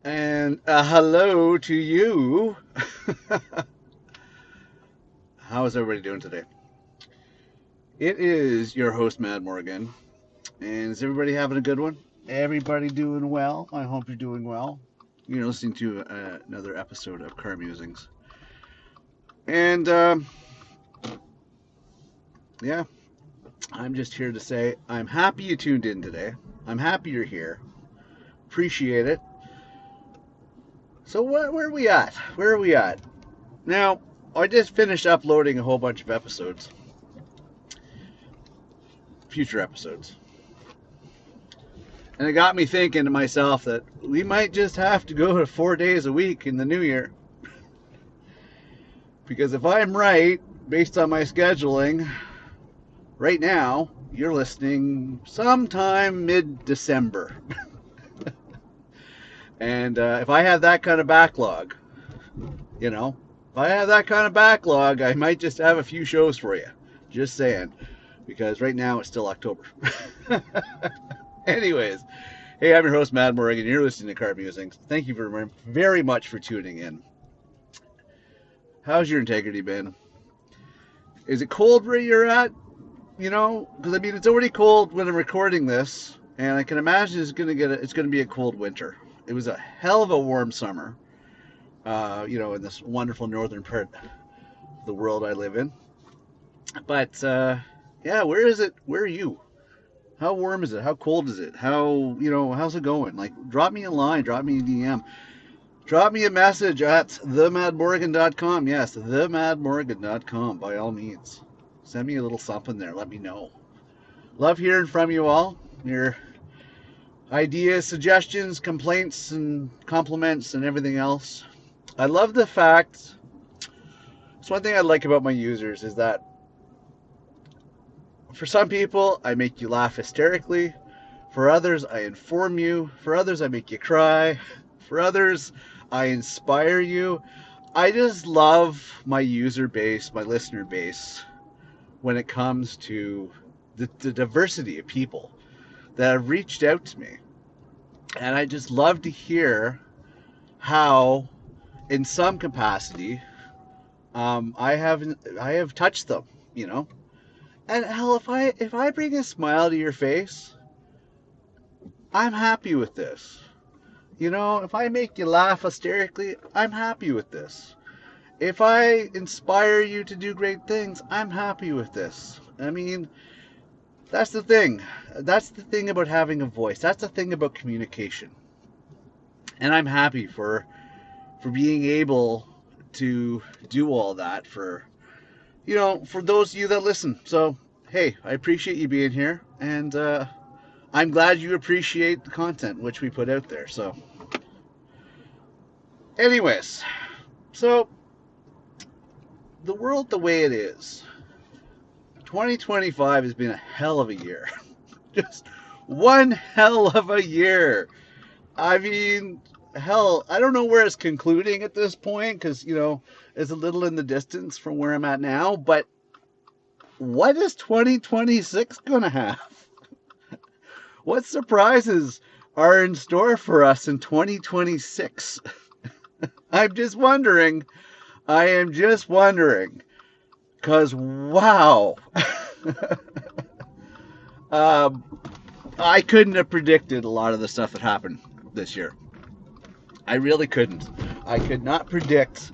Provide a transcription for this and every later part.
And hello to you. How is everybody doing today? It is your host, Mad Morgan. And is everybody having a good one? Everybody doing well? I hope you're doing well. You're listening to another episode of Car Musings. And yeah, I'm just here to say I'm happy you tuned in today. I'm happy you're here. Appreciate it. So, where are we at? Where are we at? Now, I just finished uploading a whole bunch of episodes. Future episodes. And it got me thinking to myself that we might just have to go to 4 days a week in the new year. Because if I'm right, based on my scheduling, right now, you're listening sometime mid-December. And if I have that kind of backlog, if I have that kind of backlog, I might just have a few shows for you. Just saying. Because right now it's still October. Anyways, hey, I'm your host, Mad Morgan. You're listening to Car Musings. Thank you very much for tuning in. How's your integrity been? Is it cold where you're at? Because it's already cold when I'm recording this, and I can imagine it's gonna be a cold winter. It was a hell of a warm summer, in this wonderful northern part of the world I live in. But yeah, where is it? Where are you? How warm is it? How cold is it? How's it going? Like, drop me a line, drop me a DM, drop me a message at themadmorgan.com. Yes, themadmorgan.com, by all means. Send me a little something there. Let me know. Love hearing from you all. Your ideas, suggestions, complaints, and compliments, and everything else. I love the fact, it's one thing I like about my users is that for some people, I make you laugh hysterically. For others, I inform you. For others, I make you cry. For others, I inspire you. I just love my user base, my listener base, when it comes to the diversity of people that have reached out to me. And I just love to hear how, in some capacity, I have touched them, And hell, if I bring a smile to your face, I'm happy with this. If I make you laugh hysterically, I'm happy with this. If I inspire you to do great things, I'm happy with this. That's the thing. That's the thing about having a voice. That's the thing about communication. And I'm happy for being able to do all that for those of you that listen. So, hey, I appreciate you being here, and I'm glad you appreciate the content which we put out there. So, anyways, so the world the way it is, 2025 has been a hell of a year. Just one hell of a year. Hell, I don't know where it's concluding at this point because, it's a little in the distance from where I'm at now, but what is 2026 going to have? What surprises are in store for us in 2026? I'm just wondering. I am just wondering. Because, wow. I couldn't have predicted a lot of the stuff that happened this year. I really couldn't. I could not predict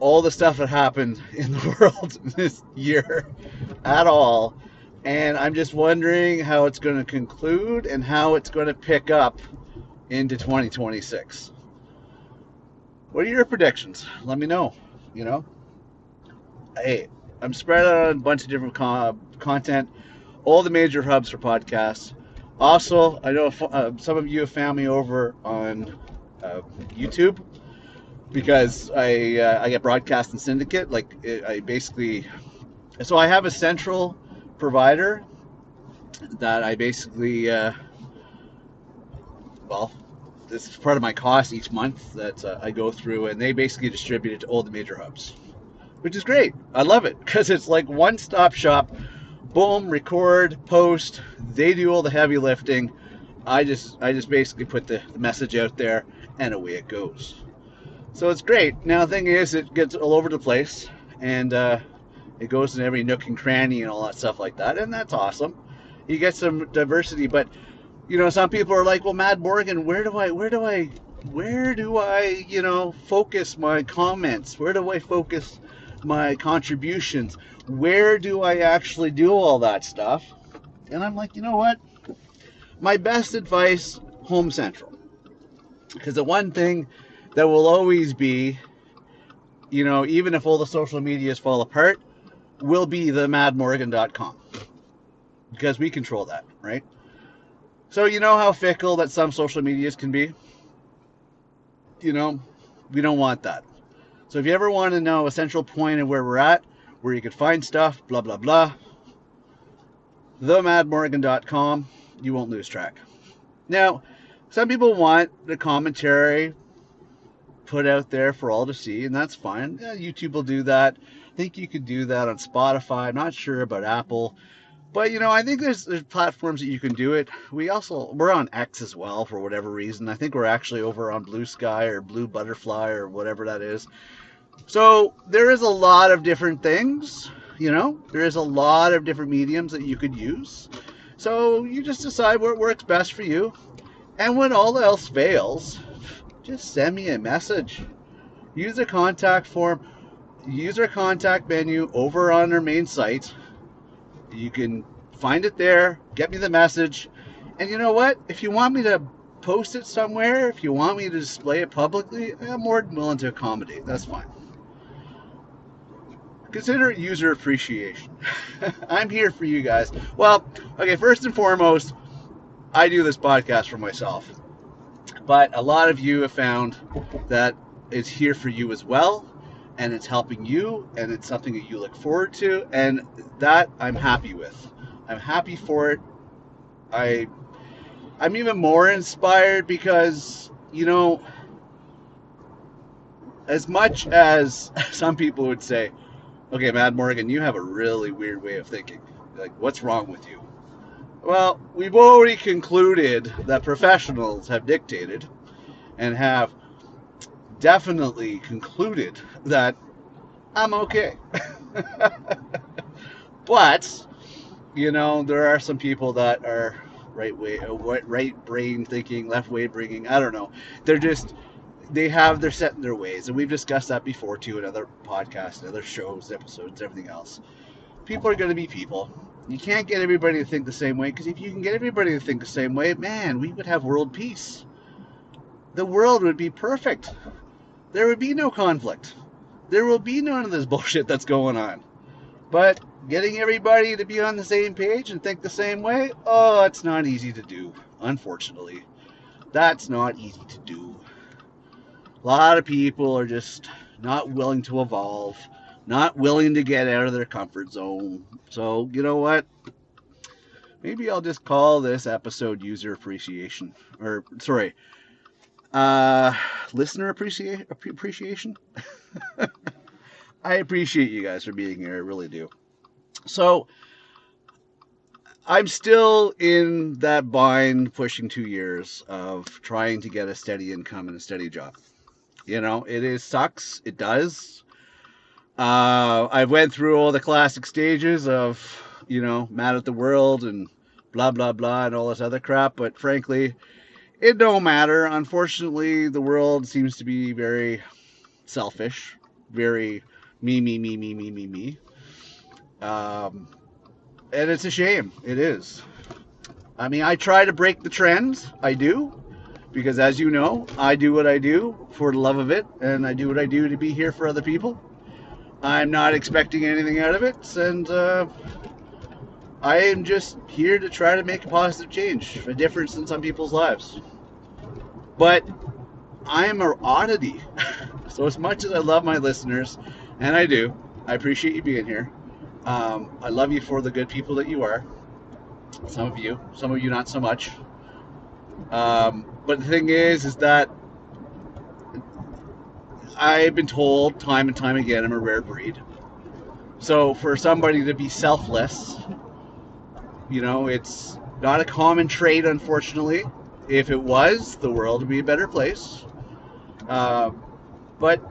all the stuff that happened in the world this year at all. And I'm just wondering how it's going to conclude and how it's going to pick up into 2026. What are your predictions? Let me know. Hey, I'm spread out on a bunch of different content, all the major hubs for podcasts. Also, I know some of you have found me over on YouTube because I get broadcast and syndicate. So I have a central provider that I basically, this is part of my cost each month that I go through, and they basically distribute it to all the major hubs, which is great. I love it because it's like one-stop shop. Boom, record, post. They do all the heavy lifting. I just basically put the message out there, and away it goes. So it's great. Now the thing is, it gets all over the place, and it goes in every nook and cranny and all that stuff like that, and that's awesome. You get some diversity, but some people are like, well, Mad Morgan, where do I focus my comments? Where do I focus my contributions? Where do I actually do all that stuff? And I'm like, you know what? My best advice, Home Central. Because the one thing that will always be, even if all the social medias fall apart, will be the madmorgan.com. Because we control that, right? So you know how fickle that some social medias can be? We don't want that. So if you ever want to know a central point of where we're at, where you could find stuff, blah, blah, blah, themadmorgan.com, you won't lose track. Now, some people want the commentary put out there for all to see, and that's fine. Yeah, YouTube will do that. I think you could do that on Spotify. I'm not sure about Apple. But I think there's platforms that you can do it. We're on X as well for whatever reason. I think we're actually over on Blue Sky or Blue Butterfly or whatever that is. So there is a lot of different things. There is a lot of different mediums that you could use. So you just decide what works best for you. And when all else fails, just send me a message. Use a contact form. Use our contact menu over on our main site. You can find it there, get me the message, and you know what? If you want me to post it somewhere, if you want me to display it publicly, I'm more than willing to accommodate. That's fine. Consider it user appreciation. I'm here for you guys. Well, okay, first and foremost, I do this podcast for myself. But a lot of you have found that it's here for you as well, and it's helping you, and it's something that you look forward to, and that I'm happy with. I'm happy for it. I'm even more inspired because, as much as some people would say, okay, Mad Morgan, you have a really weird way of thinking. Like, what's wrong with you? Well, we've already concluded that professionals have dictated and have definitely concluded that I'm okay. But, there are some people that are right brain thinking, left way bringing. I don't know. They're set in their ways. And we've discussed that before too in other podcasts, other shows, episodes, everything else. People are going to be people. You can't get everybody to think the same way, because if you can get everybody to think the same way, man, we would have world peace. The world would be perfect. There would be no conflict. There will be none of this bullshit that's going on. But getting everybody to be on the same page and think the same way, it's not easy to do, unfortunately. That's not easy to do. A lot of people are just not willing to evolve, not willing to get out of their comfort zone. So, you know what? Maybe I'll just call this episode User Appreciation. Or, sorry, listener appreciation. I appreciate you guys for being here. I really do. So I'm still in that bind, pushing 2 years of trying to get a steady income and a steady job. It sucks. It does. I went through all the classic stages of, mad at the world and blah, blah, blah, and all this other crap. But frankly, it don't matter. Unfortunately, the world seems to be very selfish, very me, me, me, me, me, me, me. And it's a shame. It is. I mean, I try to break the trends. I do. Because as you know, I do what I do for the love of it. And I do what I do to be here for other people. I'm not expecting anything out of it. And I am just here to try to make a positive change, a difference in some people's lives. But I am an oddity. So as much as I love my listeners, and I do, I appreciate you being here. I love you for the good people that you are. Some of you not so much. But the thing is that I've been told time and time again I'm a rare breed. So for somebody to be selfless, it's not a common trait, unfortunately. If it was, the world would be a better place. Uh, but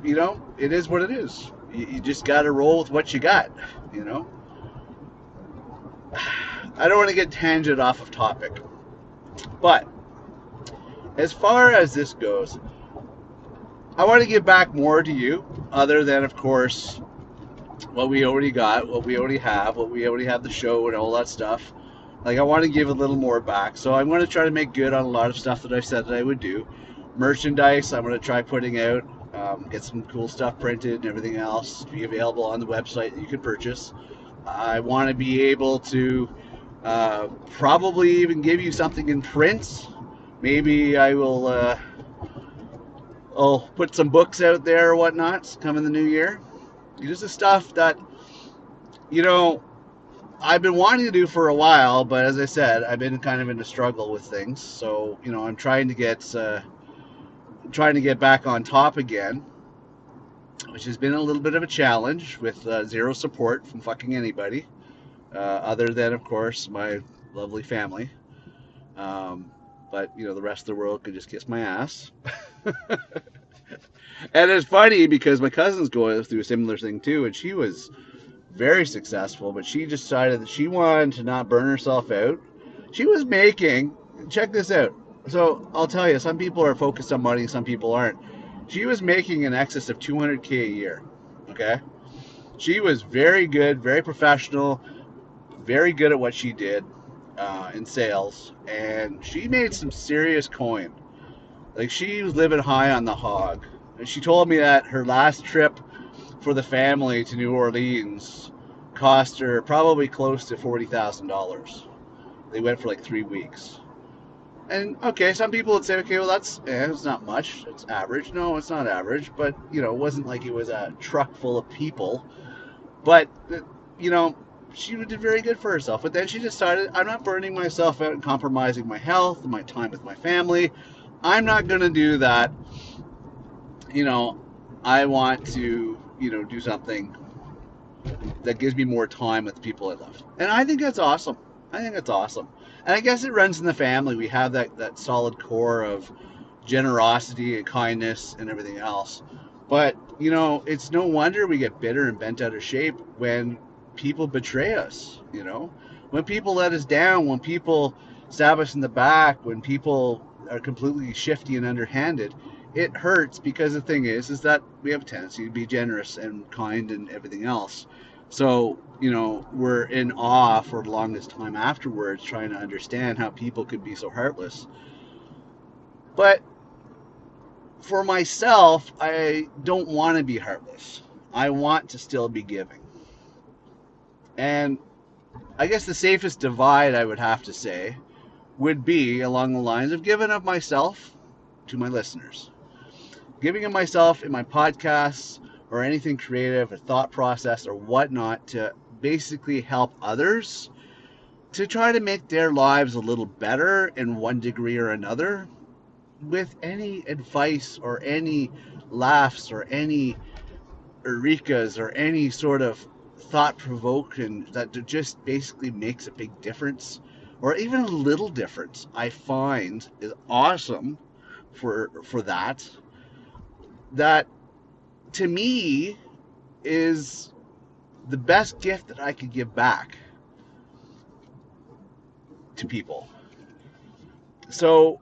it is what it is. You just got to roll with what you got. You know, I don't want to get tangent off of topic, but as far as this goes, I want to give back more to you, other than, of course, what we already got, what we already have the show and all that stuff. Like, I want to give a little more back. So I'm going to try to make good on a lot of stuff that I said that I would do. Merchandise, I'm going to try putting out, get some cool stuff printed and everything else to be available on the website that you can purchase. I want to be able to probably even give you something in print. Maybe I'll put some books out there or whatnot come in the new year. Just the stuff that, you know, I've been wanting to do for a while, but as I said, I've been kind of in a struggle with things. So, I'm trying to get back on top again, which has been a little bit of a challenge with zero support from fucking anybody, other than, of course, my lovely family. But the rest of the world could just kiss my ass. And it's funny because my cousin's going through a similar thing too, and she was very successful, but she decided that she wanted to not burn herself out. She was making, check this out. So I'll tell you, some people are focused on money, some people aren't. She was making in excess of 200K a year. Okay, she was very good, very professional, very good at what she did in sales, and she made some serious coin. Like, she was living high on the hog. And she told me that her last trip for the family to New Orleans cost her probably close to $40,000. They went for like 3 weeks. And okay, some people would say, okay, well, it's not much. It's average. No, it's not average. But it wasn't like it was a truck full of people. But you know, she did very good for herself. But then she decided, I'm not burning myself out and compromising my health and my time with my family. I'm not going to do that. I want to, do something that gives me more time with the people I love. And I think that's awesome. I think that's awesome. And I guess it runs in the family. We have that solid core of generosity and kindness and everything else. But, it's no wonder we get bitter and bent out of shape when people betray us, when people let us down, when people stab us in the back, when people are completely shifty and underhanded. It hurts, because the thing is that we have a tendency to be generous and kind and everything else. So, we're in awe for the longest time afterwards, trying to understand how people could be so heartless. But for myself, I don't want to be heartless. I want to still be giving. And I guess the safest divide, I would have to say, would be along the lines of giving of myself to my listeners. Giving of myself in my podcasts or anything creative or thought process or whatnot to basically help others to try to make their lives a little better in one degree or another, with any advice or any laughs or any eurekas or any sort of thought provoking that just basically makes a big difference, or even a little difference, I find is awesome for that to me is the best gift that I could give back to people. So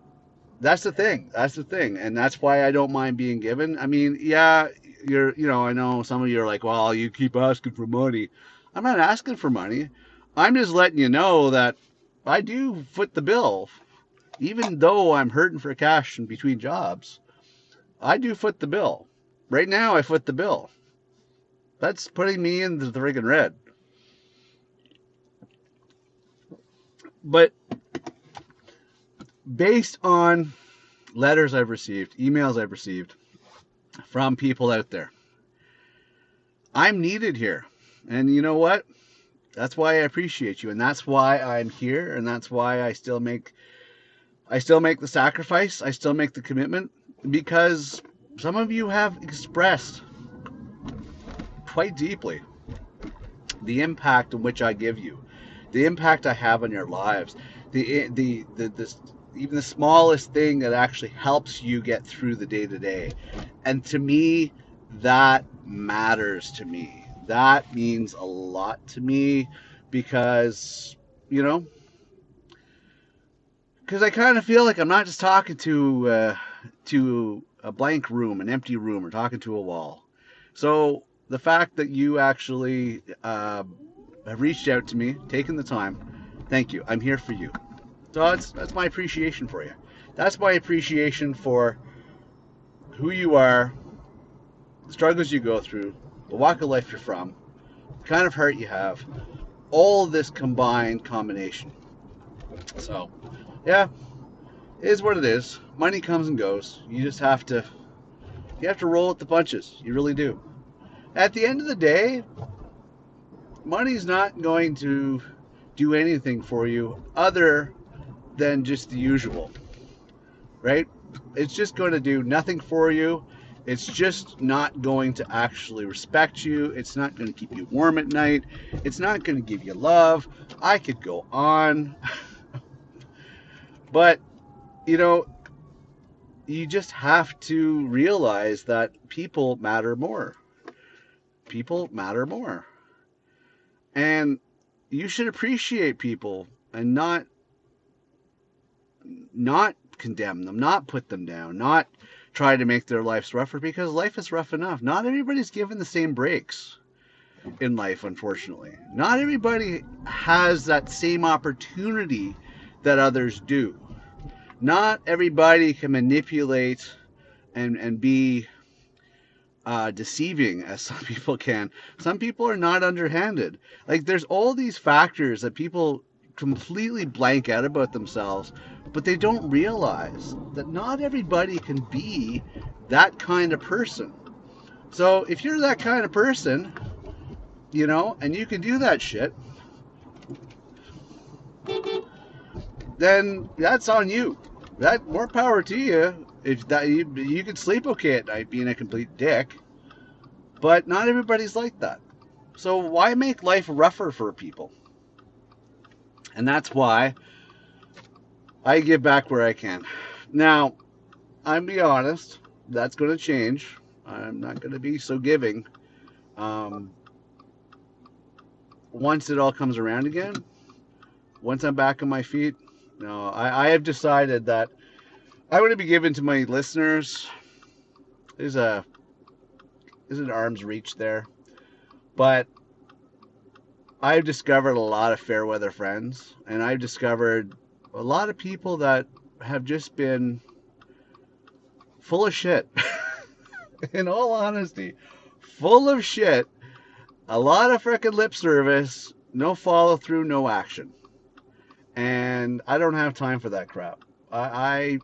that's the thing. And that's why I don't mind being given. I mean, yeah, I know some of you are like, well, you keep asking for money. I'm not asking for money. I'm just letting you know that I do foot the bill. Even though I'm hurting for cash in between jobs, I do foot the bill. Right now, I foot the bill. That's putting me in the friggin' red. But based on letters I've received, emails I've received from people out there, I'm needed here. And you know what? That's why I appreciate you, and that's why I'm here, and that's why I still make the sacrifice, I still make the commitment, because some of you have expressed quite deeply the impact in which I give you, the impact I have on your lives, the even the smallest thing that actually helps you get through the day to day. And to me, that matters to me. That means a lot to me because, you know, because I kind of feel like I'm not just talking to a blank room, an empty room, or talking to a wall. So the fact that you actually have reached out to me, taken the time, thank you. I'm here for you. So that's my appreciation for you. That's my appreciation for who you are, the struggles you go through, the walk of life you're from, the kind of heart you have, all this combined combination. So, yeah, it is what it is. Money comes and goes. You have to roll with the punches. You really do. At the end of the day, money's not going to do anything for you other than just the usual, right? It's just going to do nothing for you. It's just not going to actually respect you. It's not going to keep you warm at night. It's not going to give you love. I could go on. But, you know, you just have to realize that people matter more. People matter more. And you should appreciate people and not condemn them, not put them down, not try to make their lives rougher because life is rough enough. Not everybody's given the same breaks in life, unfortunately. Not everybody has that same opportunity that others do. Not everybody can manipulate and be deceiving as some people can. Some people are not underhanded. Like there's all these factors that people completely blank out about themselves, but they don't realize that not everybody can be that kind of person. So if you're that kind of person, you know, and you can do that shit, then that's on you. That more power to you. If that you can sleep okay at night being a complete dick, but not everybody's like that. So why make life rougher for people? And that's why I give back where I can. Now, I'm be honest, that's going to change. I'm not going to be so giving. Um, Once it all comes around again, once I'm back on my feet, no, I have decided that I'm going to be giving to my listeners. There's an arm's reach there, but I've discovered a lot of fair weather friends, and I've discovered a lot of people that have just been full of shit. In all honesty, full of shit. A lot of frickin' lip service, no follow through, no action. And I don't have time for that crap. I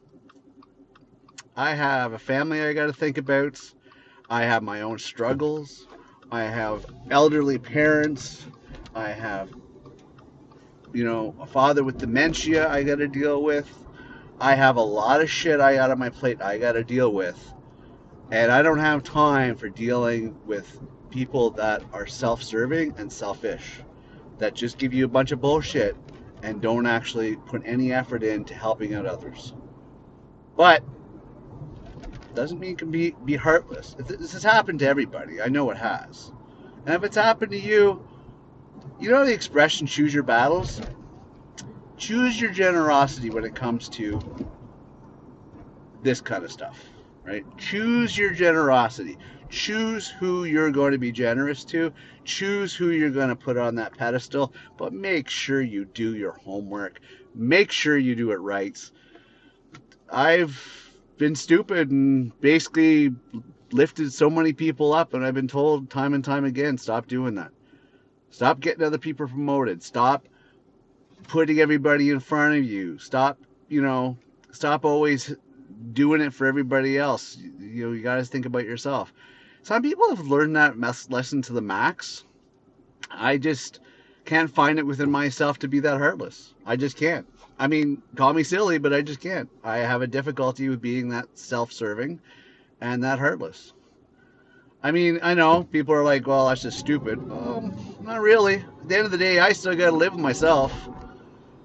have a family I got to think about. I have my own struggles. I have elderly parents. I have, you know, a father with dementia I got to deal with. I have a lot of shit I got on my plate I got to deal with. And I don't have time for dealing with people that are self-serving and selfish, that just give you a bunch of bullshit and don't actually put any effort into helping out others. But doesn't mean it can be heartless. This has happened to everybody. I know it has. And if it's happened to you, you know the expression, choose your battles? Choose your generosity when it comes to this kind of stuff, right? Choose your generosity. Choose who you're going to be generous to. Choose who you're going to put on that pedestal, but make sure you do your homework. Make sure you do it right. I've been stupid and basically lifted so many people up, and I've been told time and time again, stop doing that. Stop getting other people promoted. Stop putting everybody in front of you. Stop, stop always doing it for everybody else. You got to think about yourself. Some people have learned that lesson to the max. I just can't find it within myself to be that heartless. I just can't. I mean, call me silly, but I just can't. I have a difficulty with being that self-serving and that heartless. I mean, I know people are like, well, that's just stupid. Not really. At the end of the day, I still got to live with myself.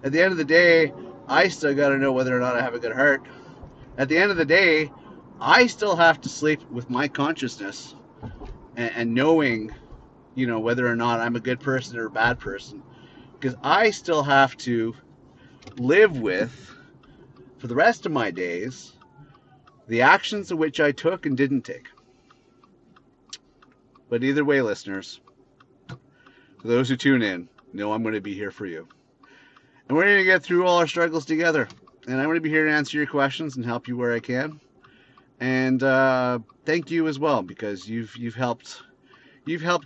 At the end of the day, I still got to know whether or not I have a good heart. At the end of the day, I still have to sleep with my consciousness and knowing, whether or not I'm a good person or a bad person. Because I still have to live with, for the rest of my days, the actions of which I took and didn't take. But either way, listeners, for those who tune in, know I'm going to be here for you. And we're going to get through all our struggles together. And I'm going to be here to answer your questions and help you where I can. And thank you as well, because you've helped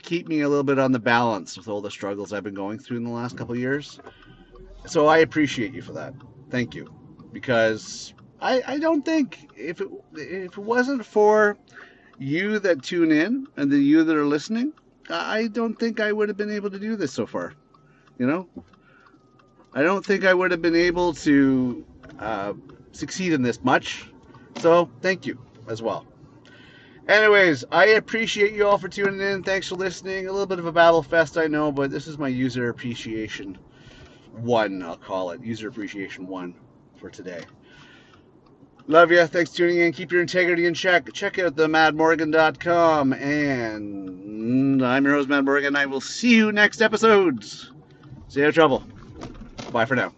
keep me a little bit on the balance with all the struggles I've been going through in the last couple of years. So I appreciate you for that. Thank you. Because I don't think if it wasn't for you that tune in and the you that are listening, I don't think I would have been able to do this so far. I don't think I would have been able to succeed in this much. So thank you as well. Anyways, I appreciate you all for tuning in. Thanks for listening. A little bit of a battle fest, I know, but this is my user appreciation 1, I'll call it. User appreciation 1 for today. Love you. Thanks for tuning in. Keep your integrity in check. Check out themadmorgan.com. And I'm your host, Matt Morgan. I will see you next episodes. Stay out of trouble. Bye for now.